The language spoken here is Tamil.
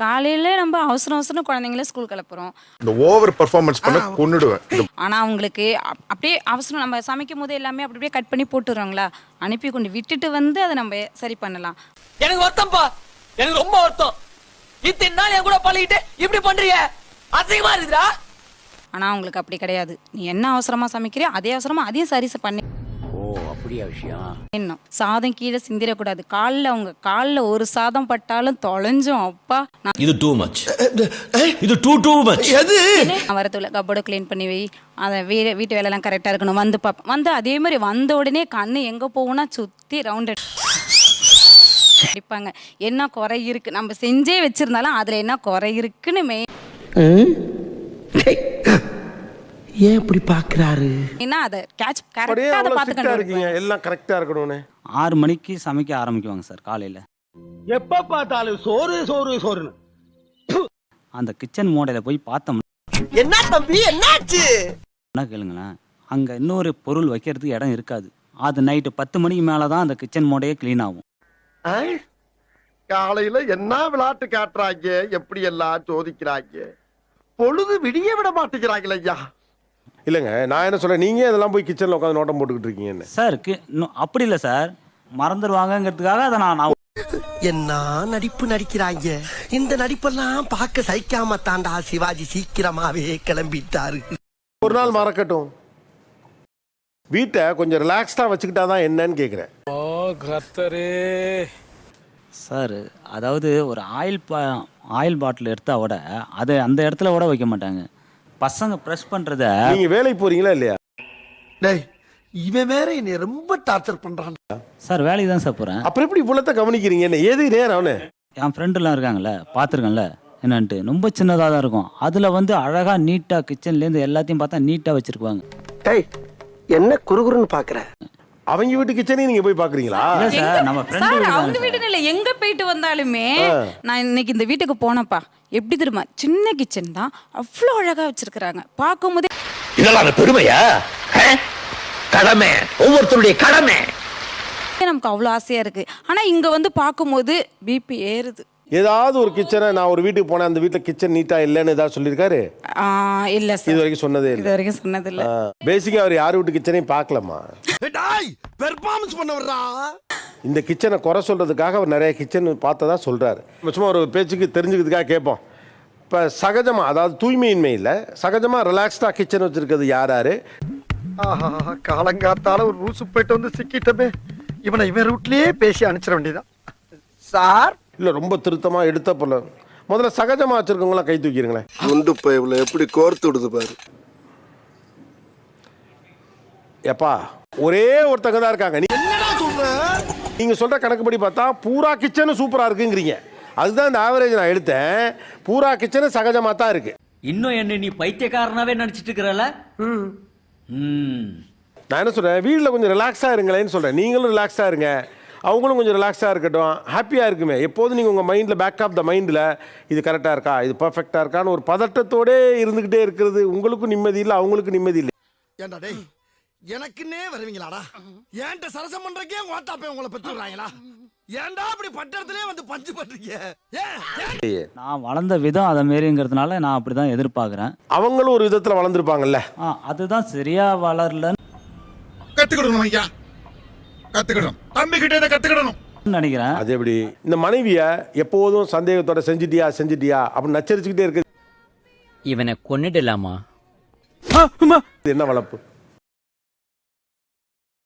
காலையில நம்ம அவசரம் அவசரம் குழந்தைங்கள ஸ்கூல் கிளப்புறோம். இந்த ஓவர் பெர்ஃபார்மன்ஸ் பண்ண கொன்னுடுவேன். ஆனா அவங்களுக்கு அப்படியே அவசரம் நம்ம சமைக்கும் போது எல்லாமே அப்படியே கட் பண்ணி போட்டுறாங்களா, அனுப்பி கொண்டு விட்டுட்டு வந்து அதை நம்ம சரி பண்ணலாம். எனக்கு வருத்தம்ப்பா, எனக்கு ரொம்ப வருத்தம். இத்தனை நாள் என் கூட பழகிட்டு இப்படி பண்றீங்க, அசிங்கமா இருக்குடா. ஆனா அவங்களுக்கு அப்படி கிடையாது. நீ என்ன அவசரமா சமைக்கிறியோ அதே அவசரமா அதையும் சரி பண்ணி. ஓ அப்படியா விஷயம். இன்னும் சாதம் கீழே சிந்திரக்கூடாது. அவங்க காலில் ஒரு சாதம் பட்டாலும் தொலைஞ்சும் அப்பா. இது டூ மச், இது டூ மச். நான் வரத்துல கப்போர்டு கிளீன் பண்ணி வை, அதை வீட்டு வேலையெல்லாம் கரெக்டாக இருக்கணும். வந்து பார்ப்பேன், வந்து அதே மாதிரி வந்த உடனே கண்ணு எங்கே போகும்னா சுற்றி ரவுண்ட் அடிப்பாங்க. என்ன குறை இருக்கு, நம்ம செஞ்சே வச்சிருந்தாலும் அதில் என்ன குறை இருக்குன்னு ஏன் இப்படி பாக்குறாரு? அதை கேட்ச் கரெக்டாக அதை பார்த்துக்கணும். எல்லாம் கரெக்டா இருக்கணும்னு 6 மணிக்கு சமைக்க ஆரம்பிக்குவாங்க சார். காலையில் எப்ப பார்த்தாலும் சோறு சோறு சோறுன்னு. அந்த கிச்சன் மோடையில் போய் பார்த்தோம்னா என்ன தம்பி என்னாச்சு கேளுங்களேன், அங்கே இன்னொரு பொருள் வைக்கிறதுக்கு இடம் இருக்காது. அது நைட்டு 10 மணிக்கு மேலே தான் அந்த கிச்சன் மோடையே க்ளீன் ஆகும். காலையில என்ன விளையாட்டு காட்டுறாங்க, எப்படி எல்லாம் சோதிக்கிறாங்க, பொழுது விடிய விட மாட்டேங்கிறாங்களே ஐயா. இல்லைங்க, நான் என்ன சொல்றேன், நீங்க இதெல்லாம் போய் கிச்சன்ல உட்காந்து நோட்டம் போட்டுக்கிட்டு இருக்கீங்கன்னு. சார் அப்படி இல்லை சார், மறந்துடுவாங்கங்கிறதுக்காக அதை நான் என்ன நடிப்பு நடிக்கிறாங்க. இந்த நடிப்பெல்லாம் பார்க்க சகிக்காம தாண்டா சிவாஜி சீக்கிரமாவே கிளம்பிட்டாரு. ஒரு நாள் மறக்கட்டும், வீட்டை கொஞ்சம் ரிலாக்ஸ்டா வச்சுக்கிட்டாதான் என்னன்னு கேக்குறேன். சார் அதாவது ஒரு ஆயில் பாட்டில் எடுத்தால் விட அதை அந்த இடத்துல கூட வைக்க மாட்டாங்க. பசங்க ப்ரெஸ் பண்ணுறத. நீங்க வேலைக்கு போறீங்களா இல்லையா? டேய், இவன் வேற என்னை ரொம்ப டார்ச்சர் பண்றான். சார் வேலைக்கு தான் சார் போகிறேன். அப்புறம் எப்படி புள்ளத்தை கவனிக்கிறீங்க? என்ன ஏது நேரம் அவனு? என் ஃப்ரெண்டுலாம் இருக்காங்கல்ல, பார்த்துருக்கேன்ல என்னன்ட்டு, ரொம்ப சின்னதாக தான் இருக்கும். அதில் வந்து அழகாக நீட்டாக கிச்சன்லேருந்து எல்லாத்தையும் பார்த்தா நீட்டாக வச்சுருக்குவாங்க. டேய், என்ன குறுகுறுன்னு பார்க்குற? அவங்க வீட்டு கிச்சனையும் நீங்க போய் பாக்குறீங்களா? அவங்க வீட்டுன்னு இல்லை, எங்க போயிட்டு வந்தாலுமே நான் இன்னைக்கு இந்த வீட்டுக்கு போனப்பா, எப்படி தெரியுமா, சின்ன கிச்சன் தான், அவ்வளோ அழகா வச்சிருக்கிறாங்க. பார்க்கும்போதே இதெல்லாம் பெருமையா? கடமை, ஒவ்வொருத்தருடைய கடமை. நமக்கு அவ்வளோ ஆசையா இருக்கு. ஆனா இங்க வந்து பார்க்கும்போது பிபி ஏறுது. ஏதாவது ஒரு கிச்சனை, நான் ஒரு வீட்டுக்கு போனேன், அந்த வீட்டுல கிச்சன் நீட்டா இல்லன்னு ஏதாவது சொல்லிருக்காரு? இல்ல சார், இது வரைக்கும் சொன்னதே இல்லை. இது வரைக்கும் சொன்னது இல்ல. பேசிக்கா அவர் யார் வீட்டு கிச்சனையும் பார்க்கலாமா? டேய், பெர்ஃபார்மன்ஸ் பண்ண வர்றா. இந்த கிச்சனை குறை சொல்றதுக்காக அவர் நிறைய கிச்சன் பார்த்ததா சொல்றாரு. சும்மா ஒரு பேச்சுக்கு தெரிஞ்சுக்கிறதுக்காக கேட்போம். இப்போ சகஜமா, அதாவது தூய்மையின்மை இல்லை, சகஜமா ரிலாக்ஸ்டா கிச்சன் வச்சிருக்கிறது யாரு? காலங்காத்தால ஒரு ரூசு போயிட்டு வந்து சிக்கிட்டமே, இவன் ரூட்லயே பேசி அனுப்பிச்சிட வேண்டியதான் சார். இல்ல ரொம்ப திருத்தமா எடுத்த போல. முதல்ல சகஜமா வச்சிருக்கவங்களாம் கை தூக்கிடுங்களேன். குண்டு பைப்ல எப்படி கோர்த்து விடுது பாரு. எப்பா ஒரே ஒருத்தங்க தான் இருக்காங்க. நீங்க சொல்ற கணக்குப்படி பார்த்தா பூரா கிச்சனும் சூப்பரா இருக்குங்கிறீங்க. அதுதான் இந்த ஆவரேஜ் நான் எடுத்தேன். பூரா கிச்சனும் சகஜமா தான் இருக்கு. இன்னும் என்ன நீ பைத்தியக்காரனாவே நடிச்சிட்டு இருக்கறல? நான் என்ன சொல்றேன், வீட்டில் கொஞ்சம் ரிலாக்ஸா இருங்களேன்னு சொல்றேன். நீங்களும் ரிலாக்ஸா இருங்க, அவங்களும் கொஞ்சம் ரிலாக்ஸாக இருக்கட்டும், ஹாப்பியாக இருக்குமே. எப்போதும் நீங்கள் உங்கள் மைண்டில், பேக் ஆஃப் த மைண்டில் இது கரெக்டாக இருக்கா, இது பர்ஃபெக்டாக இருக்கான்னு ஒரு பதட்டத்தோடே இருந்துக்கிட்டே இருக்கிறது உங்களுக்கும் நிம்மதி இல்லை, அவங்களுக்கும் நிம்மதி இல்லை. ஏண்டா டேய், எனக்குன்னே வருவீங்களாடா? ஏன்ட்ட சரசம் பண்றக்கே ஓட்டாப்பே உங்களை பெற்றுறாங்களா? ஏன்டா அப்படி பட்டறதுலயே வந்து பஞ்சு பண்றீங்க? நான் வளர்ந்த விதம் அதை மாரிங்கிறதுனால நான் அப்படி தான் எதிர்பார்க்குறேன். அவங்களும் ஒரு விதத்தில் வளர்ந்துருப்பாங்கல்ல. அதுதான் சரியா வளரலன்னு கத்துக்கிடணும் ஐயா, கத்துக்கிடணும், தம்பி கிட்ட கத்துக்கிடணும் நினைக்கிறேன். அது எப்படி இந்த மனைவிய எப்போதும் சந்தேகத்தோட செஞ்சிட்டியா அப்படின்னு நச்சரிச்சுக்கிட்டே இருக்கு. இவனை கொன்னுடலாமா? என்ன வளர்ப்பு?